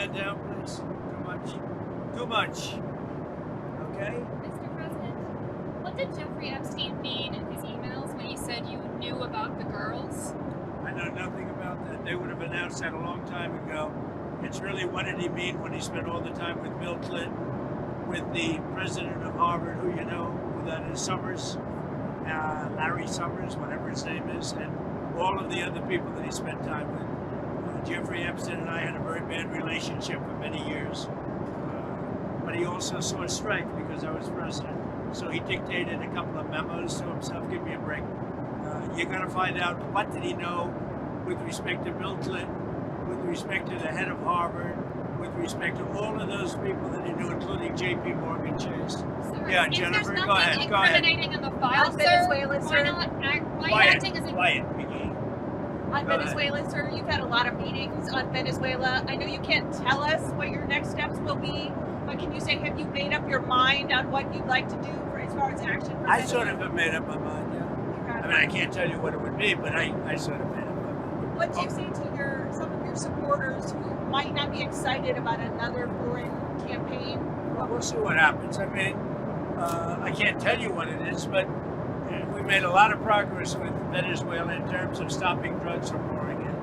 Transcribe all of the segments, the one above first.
that down, please? Too much. Too much. Okay? Mr. President, what did Jeffrey Epstein mean in his emails when he said you knew about the girls? I know nothing about that. They would have announced that a long time ago. It's really, what did he mean when he spent all the time with Bill Clinton, with the president of Harvard, who you know, who that is, Summers, Larry Summers, whatever his name is, and all of the other people that he spent time with. Jeffrey Epstein and I had a very bad relationship for many years. But he also saw strength because I was president. So he dictated a couple of memos to himself. Give me a break. You're going to find out what did he know with respect to Bill Clinton, with respect to the head of Harvard, with respect to all of those people that he knew, including J.P. Morgan Chase. Sir, Yeah, if Jennifer, there's go ahead. nothing Go ahead. incriminating in the file, On sir, Venezuela, why sir. not why are you Quiet, acting as if quiet, McGee. On Go Venezuela, sir, you've had a lot of meetings on Venezuela. I know you can't tell us what your next steps will be, but can you say, have you made up your mind on what you'd like to do for, as far as action for I Venezuela? sort of have made up my mind, yeah. I mean, I can't tell you what it would be, but I sort of made up my mind. What do you say to some of your supporters who might not be excited about another foreign campaign? Well, we'll see what happens. I mean, I can't tell you what it is, but we made a lot of progress with Venezuela in terms of stopping drugs from pouring in.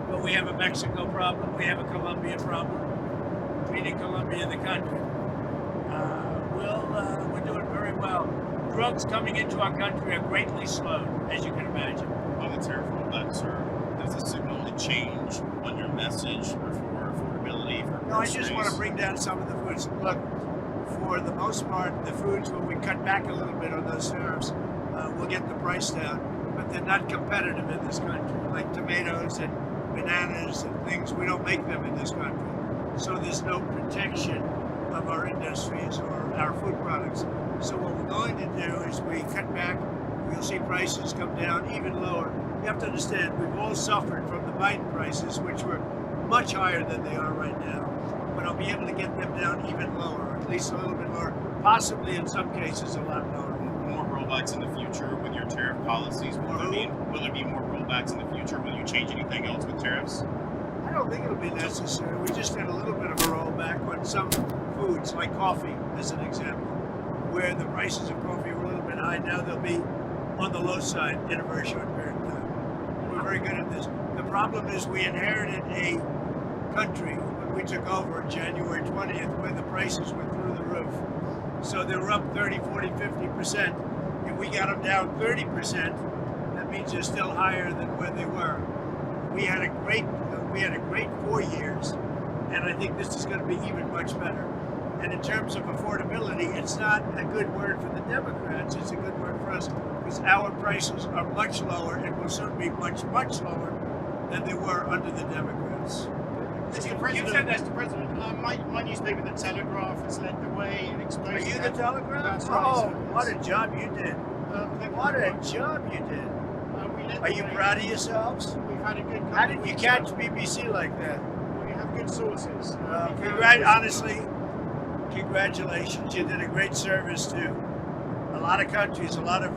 But we have a Mexico problem. We have a Colombia problem, meaning Colombia, the country. We're doing very well. Drugs coming into our country are greatly slowed, as you can imagine. On the tariff rollback, sir, does this signal a change on your message or for affordability for No, I just want to groceries? bring down some of the foods. Look, for the most part, the foods, when we cut back a little bit on those tariffs, we'll get the price down, but they're not competitive in this country. Like tomatoes and bananas and things, we don't make them in this country. So there's no protection of our industries or our food products. So what we're going to do is we cut back, you'll see prices come down even lower. You have to understand, we've all suffered from the Biden prices, which were much higher than they are right now. But I'll be able to get them down even lower, or at least a little bit lower, possibly in some cases a lot lower. More rollbacks in the future with your tariff policies? Will there be more rollbacks in the future? Will you change anything else with tariffs? I don't think it'll be necessary. We just had a little bit of a rollback on some foods, like coffee, as an example, where the prices of coffee were a little bit high. Now they'll be on the low side in a very short period of time. We're very good at this. The problem is we inherited a country when we took over January 20th where the prices were through the roof. So they were up 30, 40, 50%. If we got them down 30%, that means they're still higher than where they were. We had a great 4 years, and I think this is going to be even much better. And in terms of affordability, it's not a good word for the Democrats, it's a good word for us, because our prices are much lower and will soon be much, much lower than they were under the Democrats. Mr. President, my newspaper, The Telegraph, has led the way in Are exposing... you the Telegraph? That's right, Oh, sir. what a job you did. What a job you did. We led Are the you way. proud of yourselves? We've had a good couple How of did you weeks catch now. BBC like that? We have good sources. Honestly, congratulations. You did a great service to a lot of countries, a lot of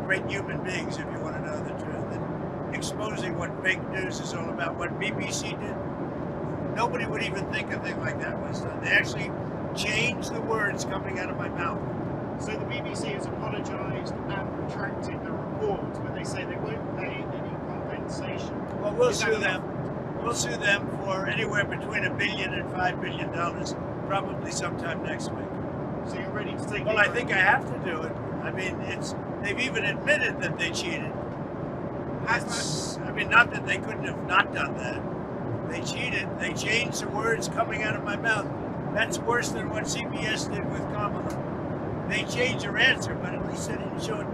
great human beings, if you want to know the truth. And exposing what fake news is all about. What BBC did, nobody would even think a thing like that was done. They actually changed the words coming out of my mouth. So the BBC has apologised and retracted the report, but they say they won't pay any compensation. Well, we'll Is that sue enough? them. We'll sue them for anywhere between $1 billion and $5 billion, probably sometime next week. So you're ready to take Well, legal I think I have to do it. I mean, they've even admitted that they cheated. Not that they couldn't have not done that. They cheated. They changed the words coming out of my mouth. That's worse than what CBS did with Kamala. They changed her answer, but at least they didn't show it,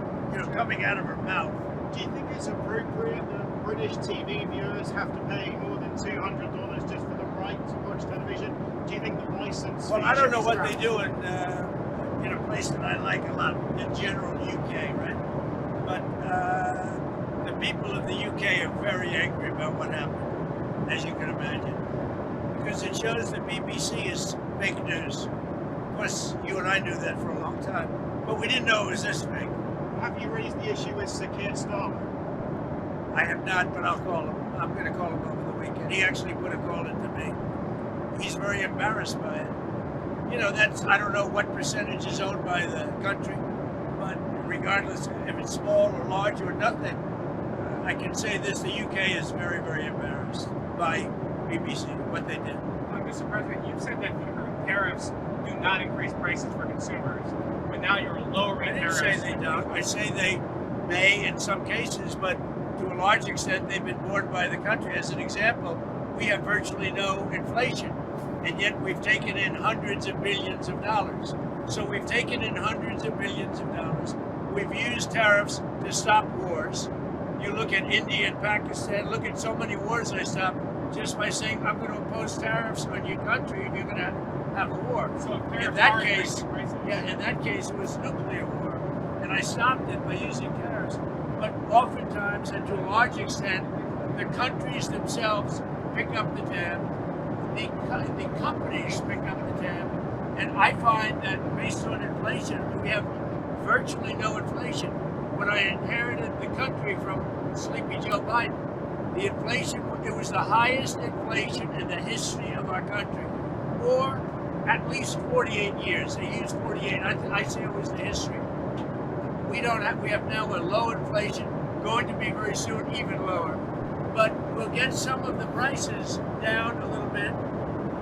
coming out of her mouth. Do you think it's appropriate that British TV viewers have to pay more than $200 just for the right to watch television? Do you think the license? Well, fee I don't should know be what they scrapped? do in a place that I like a lot, the general UK, right? But the people of the UK are very angry about what happened, as you can imagine, because it shows that BBC is fake news. Of course, you and I knew that for a long time, but we didn't know it was this big. Have you raised the issue with Sir Keir Starmer? I have not, but I'll call him. I'm going to call him over the weekend. He actually put a call into me. he's very embarrassed by it. You know, that's, I don't know what percentage is owned by the country, but regardless if it's small or large or nothing, I can say this: the UK is very, very embarrassed by BBC, what they did. Mr. President, you've said that tariffs do not increase prices for consumers, but now you're lowering I didn't tariffs. say they don't. I say they may in some cases, but to a large extent they've been borne by the country. As an example, we have virtually no inflation, and yet we've taken in hundreds of billions of dollars. So we've taken in hundreds of billions of dollars. We've used tariffs to stop wars. You look at India and Pakistan, look at so many wars I stopped just by saying I'm going to impose tariffs on your country and you're going to have a war. So if tariffs In that are case, increasing prices, in that case it was nuclear war, and I stopped it by using tariffs. But oftentimes, and to a large extent, the countries themselves pick up the tab, the companies pick up the tab, and I find that based on inflation, we have virtually no inflation. When I inherited the country from Sleepy Joe Biden, the inflation, it was the highest inflation in the history of our country, or at least 48 years. They used 48. I say it was the history. We have now a low inflation, going to be very soon even lower. But we'll get some of the prices down a little bit,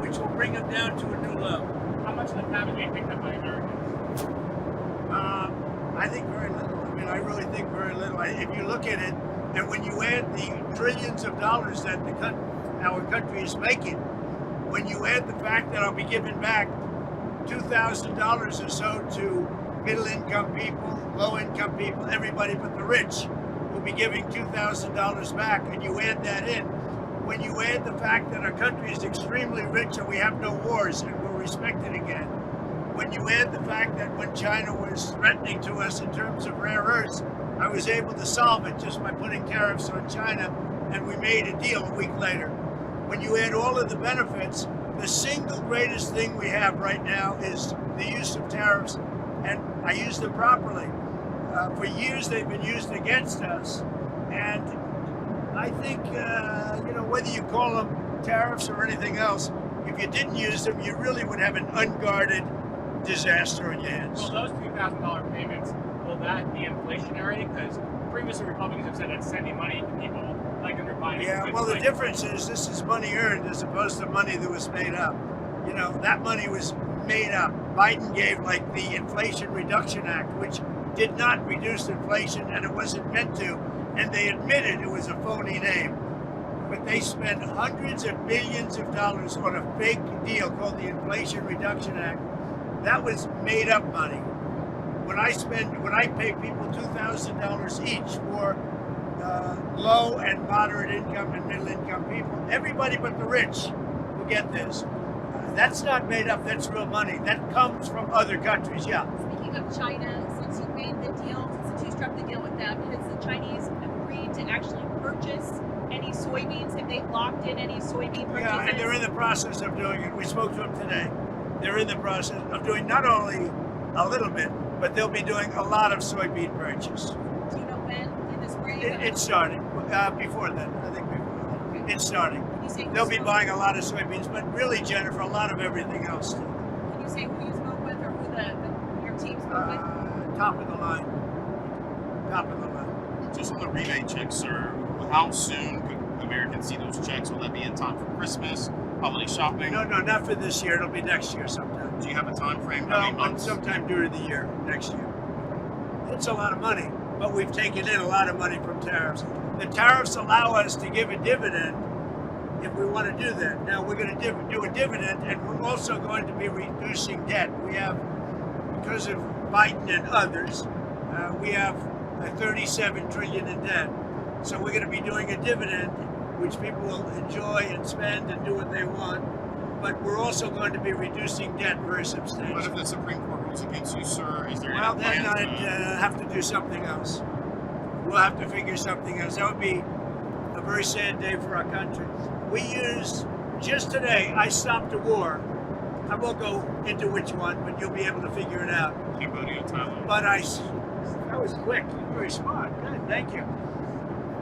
which will bring them down to a new low. how much of the tab is being picked up by Americans? I think very little. I mean, I really think very little. If you look at it, and when you add the trillions of dollars that our country is making, when you add the fact that I'll be giving back $2,000 or so to middle-income people, low-income people, everybody but the rich will be giving $2,000 back, and you add that in. When you add the fact that our country is extremely rich and we have no wars and we're respected again, when you add the fact that when China was threatening to us in terms of rare earths, I was able to solve it just by putting tariffs on China, and we made a deal a week later. When you add all of the benefits, the single greatest thing we have right now is the use of tariffs, and I use them properly. For years they've been used against us, and I think, whether you call them tariffs or anything else, if you didn't use them, you really would have an unguarded disaster on your hands. Will those $2,000 payments, will that be inflationary? Because previously Republicans have said that sending money to people like under Biden. Yeah, well, the difference is this is money earned as opposed to money that was made up. You know, that money was made up. Biden gave like the Inflation Reduction Act, which did not reduce inflation, and it wasn't meant to, and they admitted it was a phony name. But they spent hundreds of billions of dollars on a fake deal called the Inflation Reduction Act. That was made up money. When I pay people $2,000 each for low and moderate income and middle income people, everybody but the rich will get this. That's not made up, that's real money. That comes from other countries, yeah. Speaking of China, since you made the deal, since you struck the deal with them, has the Chinese agreed to actually purchase any soybeans? Have they locked in any soybean purchases? Yeah, and they're in the process of doing it. We spoke to them today. They're in the process of doing not only a little bit, but they'll be doing a lot of soybean purchase. Do you know when? In the spring? It's starting. Before then, I think before then. It's starting. Can you say They'll be buying a lot of soybeans, but really, Jennifer, a lot of everything else too. Can you say who you spoke with or who your team spoke with? Top of the line. Top of the line. Just on the rebate checks, sir, how soon could Americans see those checks? Will that be in time for Christmas, holiday shopping? No, not for this year. It'll be next year sometime. Do you have a time frame? No, How many months? sometime during the year, next year. It's a lot of money, but we've taken in a lot of money from tariffs. The tariffs allow us to give a dividend if we want to do that. Now we're going to do a dividend, and we're also going to be reducing debt. We have, because of Biden and others, we have a 37 trillion in debt. So we're going to be doing a dividend, which people will enjoy and spend and do what they want. But we're also going to be reducing debt very substantially. What if the Supreme Court rules against you, sir? Is there Well, any then plans I'd have to do something else. We'll have to figure something else. That would be a very sad day for our country. We used, just today, I stopped a war. I won't go into which one, but you'll be able to figure it out. Cambodia, Thailand? But that was quick. You're very smart. Good, thank you.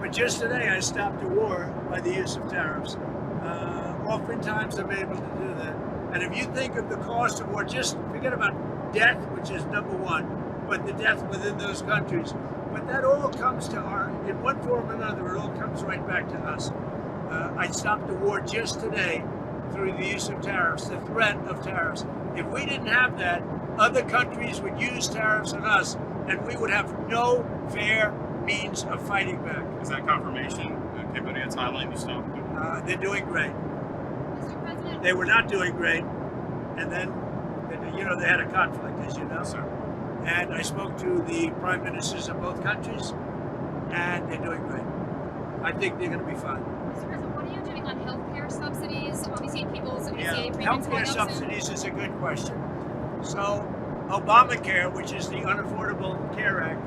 But just today, I stopped a war by the use of tariffs. oftentimes I'm able to do that. And if you think of the cost of war, just forget about death, which is number one, but the death within those countries. But that all comes to in one form or another, it all comes right back to us. I stopped the war just today through the use of tariffs, the threat of tariffs. If we didn't have that, other countries would use tariffs on us, and we would have no fair means of fighting back. Is that confirmation? Cambodia, Thailand, you stopped? They're doing great. Mr. President, They were not doing great, and then, they had a conflict, as you know. Yes, sir. And I spoke to the prime ministers of both countries, and they're doing great. I think they're going to be fine. Mr. President, what are you doing on healthcare subsidies? Obviously, people's ACA premiums Healthcare going up soon. subsidies is a good question. So, Obamacare, which is the Unaffordable Care Act,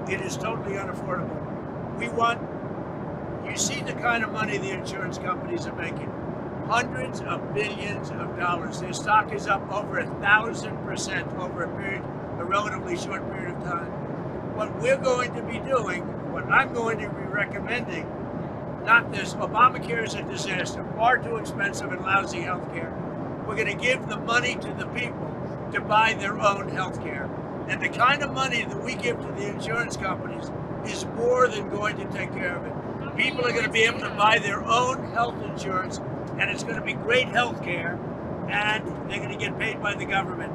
it is totally unaffordable. You see the kind of money the insurance companies are making. Hundreds of billions of dollars. Their stock is up over 1,000% over a relatively short period of time. What we're going to be doing, what I'm going to be recommending, not this, Obamacare is a disaster, far too expensive and lousy health care. We're going to give the money to the people to buy their own health care. And the kind of money that we give to the insurance companies is more than going to take care of it. People are going to be able to buy their own health insurance, and it's going to be great health care, and they're going to get paid by the government.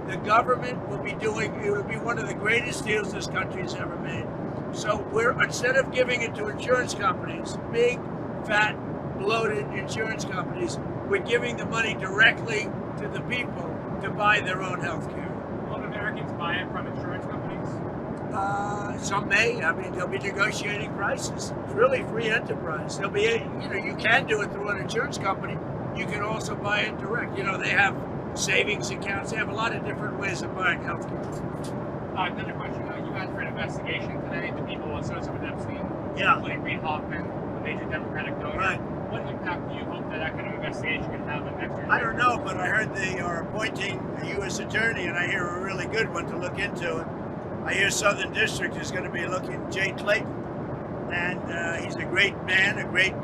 The government will be it will be one of the greatest deals this country has ever made. So instead of giving it to insurance companies, big, fat, bloated insurance companies, we're giving the money directly to the people to buy their own health care. Will Americans buy it from insurance companies? Some may. I mean, they'll be negotiating prices. It's really free enterprise. They'll be, you can do it through an insurance company. You can also buy it direct. They have savings accounts. They have a lot of different ways of buying health care. Another question. You asked for an investigation today. The people associated with Epstein, Yeah. including Reid Hoffman, the major Democratic donor. Right. What impact do you hope that kind of investigation can have on next year's? I don't know, but I heard they are appointing a U.S. attorney, and I hear a really good one to look into it. I hear Southern District is going to be looking Jay Clayton, and he's a great man, a great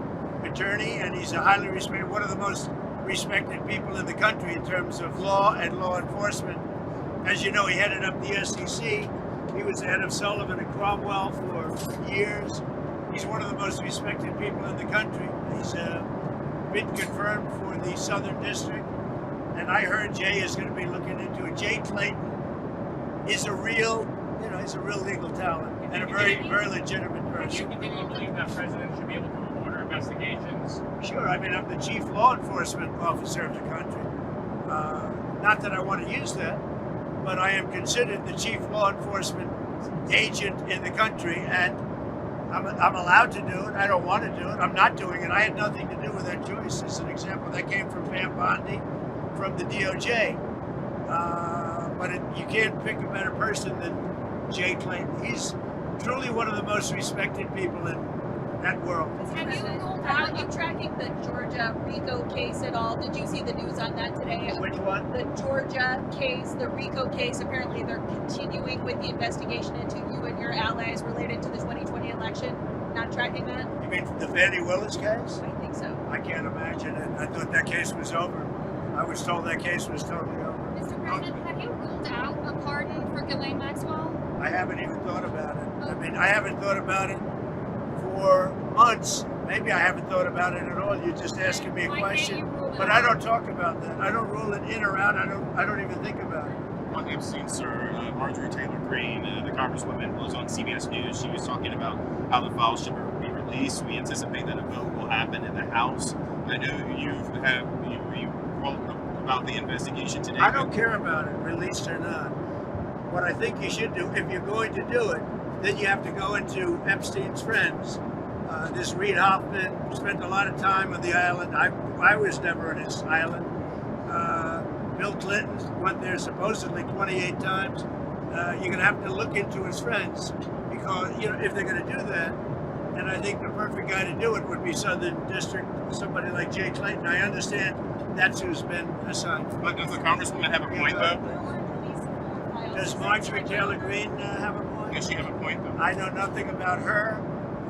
attorney, and he's a highly respected, one of the most respected people in the country in terms of law and law enforcement. As you know, he headed up the SEC. He was the head of Sullivan and Cromwell for years. He's one of the most respected people in the country. He's been confirmed for the Southern District, and I heard Jay is going to be looking into it. Jay Clayton is a real, he's a real legal talent and a very, very legitimate Do person. you continue to believe that presidents should be able to order investigations? Sure, I mean, I'm the chief law enforcement officer of the country. Not that I want to use that, but I am considered the chief law enforcement agent in the country, and I'm allowed to do it. I don't want to do it. I'm not doing it. I had nothing to do with that choice. As an example, that came from Pam Bondi from the DoJ. But you can't pick a better person than Jay Clayton. He's truly one of the most respected people in that world. Have you ruled Are out you tracking the Georgia RICO case at all? Did you see the news on that today? Which one? The Georgia case, the RICO case, apparently they're continuing with the investigation into you and your allies related to the 2020 election. Not tracking that? You mean the Fannie Willis case? I think so. I can't imagine it. I thought that case was over. I was told that case was totally over. Mr. President, have you ruled out a pardon for Ghislaine Maxwell? I haven't even thought about it. I mean, I haven't thought about it for months. Maybe I haven't thought about it at all. You're just asking me a Why can't question. you rule it But out? I don't talk about that. I don't rule it in or out. I don't even think about it. On Epstein, sir, Marjorie Taylor Greene, the congresswoman, was on CBS News. She was talking about how the files should be released. We anticipate that a vote will happen in the House. I know you wrote about the investigation today. I don't care about it, released or not. What I think you should do, if you're going to do it, then you have to go into Epstein's friends. This Reid Hoffman spent a lot of time on the island. I was never on his island. Bill Clinton went there supposedly 28 times. You're going to have to look into his friends because, if they're going to do that, and I think the perfect guy to do it would be Southern District, somebody like Jay Clayton. I understand that's who's been assigned. But does the congresswoman have a point, though? Does Marjorie Taylor Greene have a point? Does she have a point, though? I know nothing about her.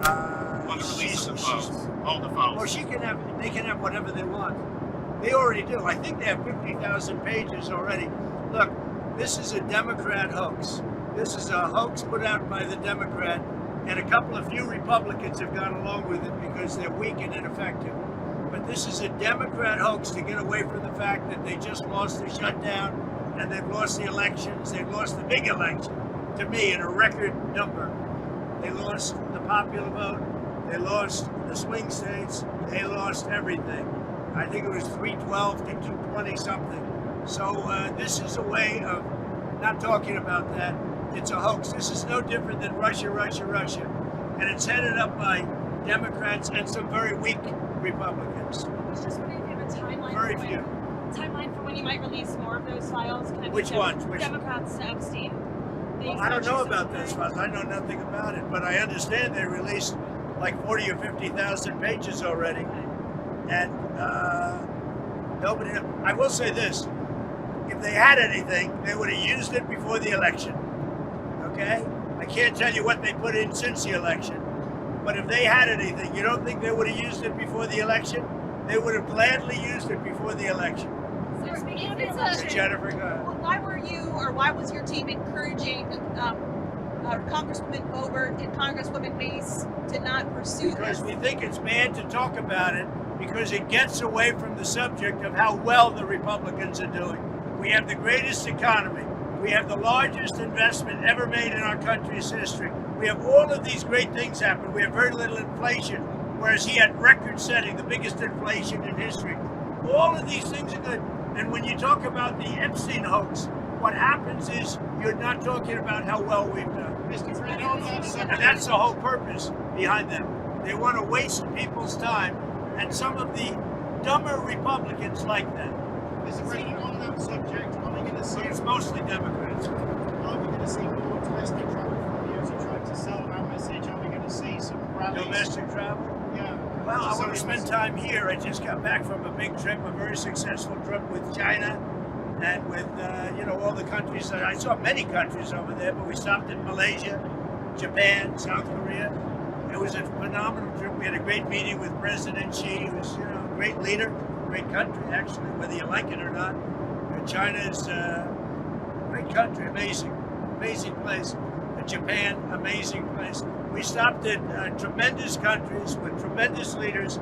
On the release of the files. All the files. Well, they can have whatever they want. They already do. I think they have 50,000 pages already. Look, this is a Democrat hoax. This is a hoax put out by the Democrat, and a few Republicans have gone along with it because they're weak and ineffective. But this is a Democrat hoax to get away from the fact that they just lost the shutdown and they've lost the elections. They've lost the big election, to me, in a record number. They lost the popular vote. They lost the swing states. They lost everything. I think it was 312 to 220 something. So this is a way of not talking about that. It's a hoax. This is no different than Russia. And it's headed up by Democrats and some very weak Republicans. I was just wondering if you have a timeline for when you might release more of those files. Kind of Which ones? Democrats to Epstein. Well, I don't know about those files. I know nothing about it, but I understand they released like 40 or 50,000 pages already, and nobody. I will say this: if they had anything, they would have used it before the election. Okay, I can't tell you what they put in since the election, but if they had anything, you don't think they would have used it before the election? They would have gladly used it before the election. So speaking of the It's a- election, Jennifer, go ahead. why were you, or why was your team encouraging Congresswoman Boebert and Congresswoman Mace to not pursue Because this? we think it's bad to talk about it because it gets away from the subject of how well the Republicans are doing. We have the greatest economy. We have the largest investment ever made in our country's history. We have all of these great things happen. We have very little inflation, whereas he had record-setting, the biggest inflation in history. All of these things are good. And when you talk about the Epstein hoax, what happens is you're not talking about how well we've done. Mr. President, on that And subject, that's the whole purpose behind them. They want to waste people's time, and some of the dumber Republicans like that. Mr. President, on that subject, are we going to see? It's mostly Democrats. Are we going to see more domestic travel from you as you try to sell that message? Are we going to see some rallies? Domestic travel? Yeah. Well, I So want to spend time here. I just got back from a big trip, a very successful trip with China and with, all the countries. I saw many countries over there, but we stopped in Malaysia, Japan, South Korea. It was a phenomenal trip. We had a great meeting with President Xi, who's, a great leader, great country, actually, whether you like it or not. China is a great country, amazing place. Japan, amazing place. We stopped at tremendous countries with tremendous leaders,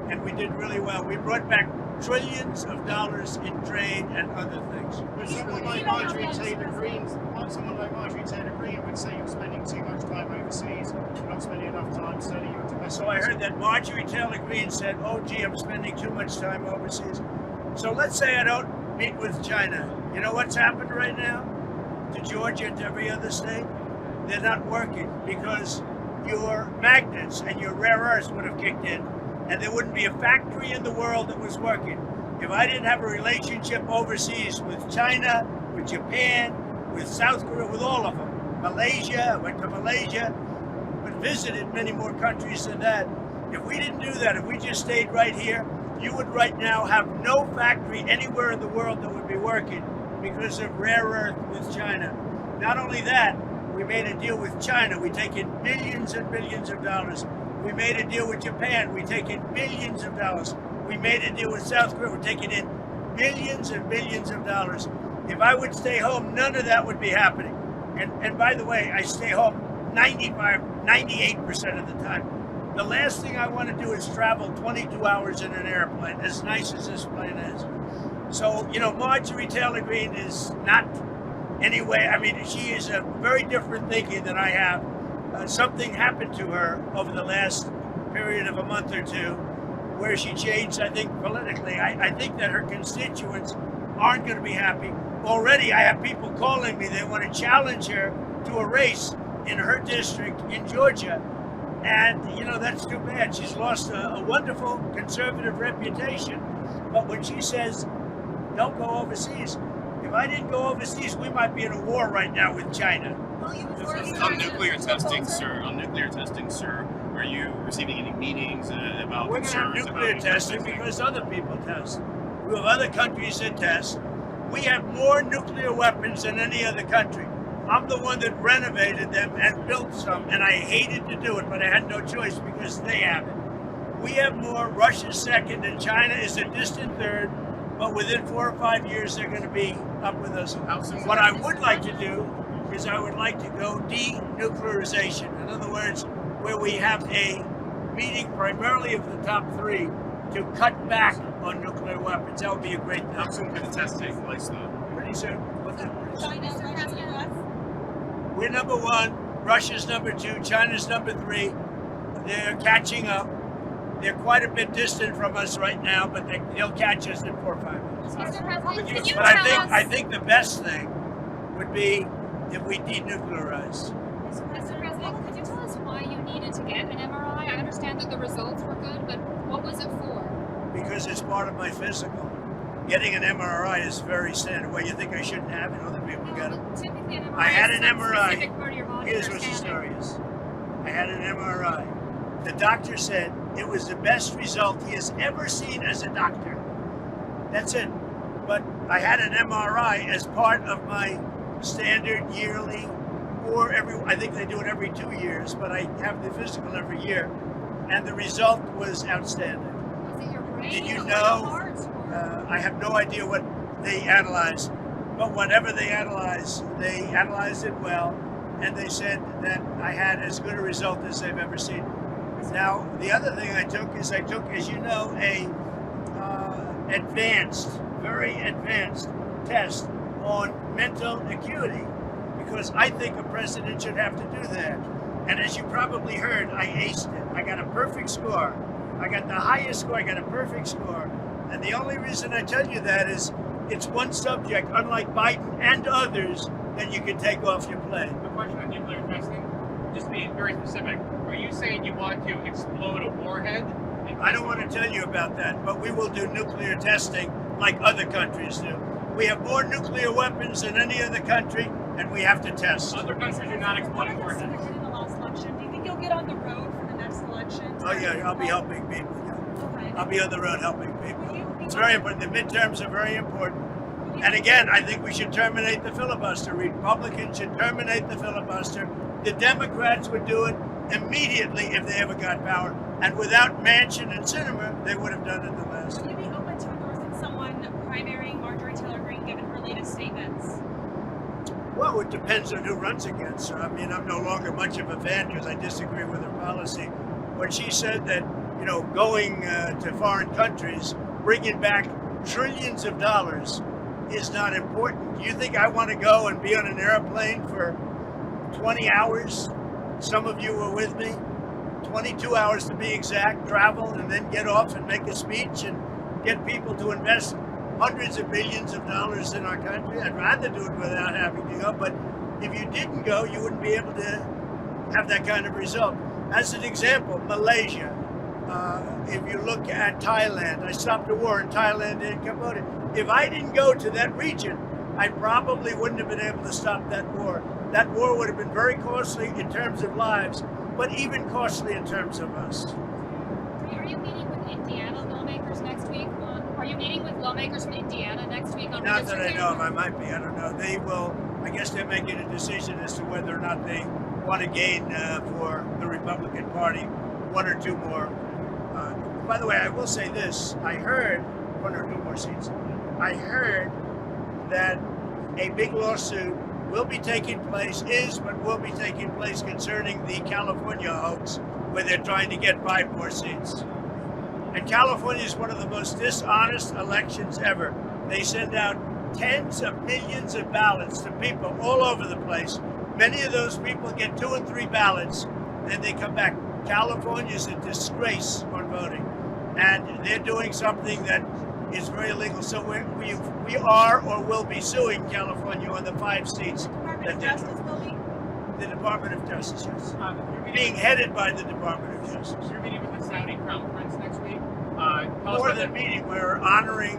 and we did really well. We brought back trillions of dollars in trade and other things. But someone like Marjorie Taylor Greene would say you're spending too much time overseas, you're not spending enough time studying your domestic. So I heard that Marjorie Taylor Greene said, "Oh, gee, I'm spending too much time overseas." So let's say I don't meet with China. You know what's happened right now to Georgia and to every other state? They're not working because your magnets and your rare earths would have kicked in, and there wouldn't be a factory in the world that was working. If I didn't have a relationship overseas with China, with Japan, with South Korea, with all of them, Malaysia, I went to Malaysia, but visited many more countries than that. If we didn't do that, if we just stayed right here, you would right now have no factory anywhere in the world that would be working because of rare earth with China. Not only that, we made a deal with China. We take in billions and billions of dollars. We made a deal with Japan. We take in billions of dollars. We made a deal with South Korea. We're taking in billions and billions of dollars. If I would stay home, none of that would be happening. And by the way, I stay home 98% of the time. The last thing I want to do is travel 22 hours in an airplane, as nice as this plane is. So, Marjorie Taylor Greene is not anyway. I mean, she is a very different thinking than I have. Something happened to her over the last period of a month or two where she changed, I think, politically. I think that her constituents aren't going to be happy. Already, I have people calling me. They want to challenge her to a race in her district in Georgia. And, that's too bad. She's lost a wonderful conservative reputation. But when she says, don't go overseas, if I didn't go overseas, we might be in a war right now with China. On nuclear testing, sir, are you receiving any meetings about We're going to have concerns nuclear about testing because other people test. We have other countries that test. We have more nuclear weapons than any other country. I'm the one that renovated them and built some, and I hated to do it, but I had no choice because they have it. We have more. Russia's second, and China is a distant third, but within 4 or 5 years, they're going to be up with us. What I would like to do is I would like to go denuclearization. In other words, where we have a meeting primarily of the top 3 to cut back on nuclear weapons. That would be a great thing. How soon can the test take place, though? Pretty soon. What's that? China surpassing us. We're number 1, Russia's number 2, China's number 3. They're catching up. They're quite a bit distant from us right now, but they'll catch us in 4 or 5 minutes. Mr. President, can you But tell us? I think the best thing would be if we denuclearize. Mr. President, could you tell us why you needed to get an MRI? I understand that the results were good, but what was it for? Because it's part of my physical. Getting an MRI is very standard. Well, you think I shouldn't have it? Other people get it. Typically, an MRI I had is an some MRI. specific part of your body Here's for what the scanning. story is. I had an MRI. The doctor said it was the best result he has ever seen as a doctor. That's it. But I had an MRI as part of my standard yearly, or I think they do it every 2 years, but I have the physical every year. And the result was outstanding. Was it your brain? Did you or know? your heart? Or... I have no idea what they analyzed, but whatever they analyzed it well, and they said that I had as good a result as they've ever seen. Now, the other thing I took, as you know, a very advanced test on mental acuity, because I think a president should have to do that. And as you probably heard, I aced it. I got a perfect score. I got the highest score. I got a perfect score. And the only reason I tell you that is it's one subject, unlike Biden and others, that you can take off your plate. The question on nuclear testing, just be very specific. Are you saying you want to explode a warhead? I don't want to tell you about that, but we will do nuclear testing like other countries do. We have more nuclear weapons than any other country, and we have to test. Other countries are not exploding warheads. In the last election, do you think you'll get on the road for the next election? Oh yeah, I'll be helping people. Yeah. Okay. I'll be on the road helping people. Will you be It's very important. The midterms are very important. And again, I think we should terminate the filibuster. Republicans should terminate the filibuster. The Democrats would do it immediately if they ever got power. And without Manchin and Sinema, they would have done it the last Would time. you be open to endorsing someone primarying Marjorie Taylor Greene given her latest statements? Well, it depends on who runs against her. I mean, I'm no longer much of a fan because I disagree with her policy. When she said that, going to foreign countries, bringing back trillions of dollars is not important. Do you think I want to go and be on an airplane for 20 hours? Some of you were with me. 22 hours to be exact, travel and then get off and make a speech and get people to invest hundreds of millions of dollars in our country. I'd rather do it without having to go, but if you didn't go, you wouldn't be able to have that kind of result. As an example, Malaysia. If you look at Thailand, I stopped a war in Thailand and Cambodia. If I didn't go to that region, I probably wouldn't have been able to stop that war. That war would have been very costly in terms of lives, but even costly in terms of us. Are you meeting with Indiana lawmakers next week? Are you meeting with lawmakers from Indiana next week on Not that I redistricting? know of. I might be. I don't know. They will. I guess they're making a decision as to whether or not they want to gain for the Republican Party 1 or 2 more. By the way, I will say this. I heard 1 or 2 more seats. I heard that a big lawsuit will be taking place, will be taking place concerning the California hoax, where they're trying to get 5 more seats. And California is one of the most dishonest elections ever. They send out tens of millions of ballots to people all over the place. Many of those people get 2 and 3 ballots, and they come back. California is a disgrace on voting, and they're doing something that is very illegal. So we are or will be suing California on the 5 seats. Department of Justice will be? The Department of Justice, yes. You're Being headed by the Department of Justice. You're meeting with the Saudi Crown Prince next week. Tell us More about than meeting, we're honoring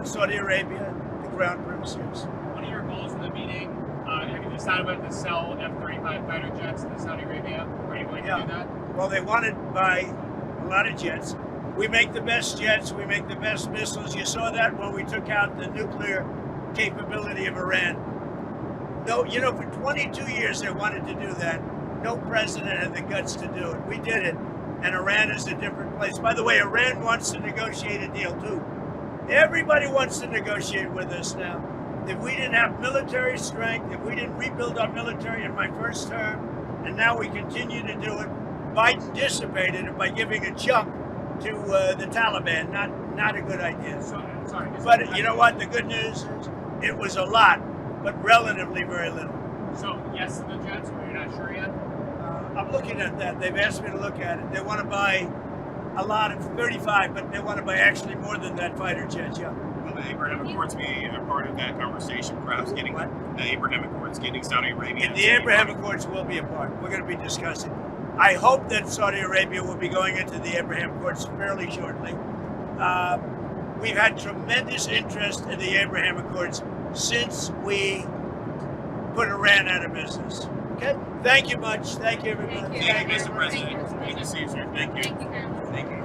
Saudi Arabia, the Crown Prince, yes. One of your goals for the meeting. Have you decided whether to sell F-35 fighter jets to Saudi Arabia? Are you going to do that? Well, they want to buy a lot of jets. We make the best jets. We make the best missiles. You saw that when we took out the nuclear capability of Iran. No, for 22 years they wanted to do that. No president had the guts to do it. We did it, and Iran is a different place. By the way, Iran wants to negotiate a deal too. Everybody wants to negotiate with us now. If we didn't have military strength, if we didn't rebuild our military in my first term, and now we continue to do it, Biden dissipated it by giving a chunk to the Taliban. Not a good idea. Sorry. But you know what? The good news is it was a lot, but relatively very little. So yes to the jets, or you're not sure yet? I'm looking at that. They've asked me to look at it. They want to buy a lot of 35, but they want to buy actually more than that fighter jets. Yeah. Will the Abraham Accords be a part of that conversation? Perhaps getting What? the Abraham Accords, getting Saudi Arabia. And the Abraham Accords will be a part. We're going to be discussing. I hope that Saudi Arabia will be going into the Abraham Accords fairly shortly. We've had tremendous interest in the Abraham Accords since we put Iran out of business. Okay? Thank you much. Thank you, everybody. Thank you. Thank you, Mr. President. Good to see you, sir. Thank you. Thank you, Grandma. Thank you.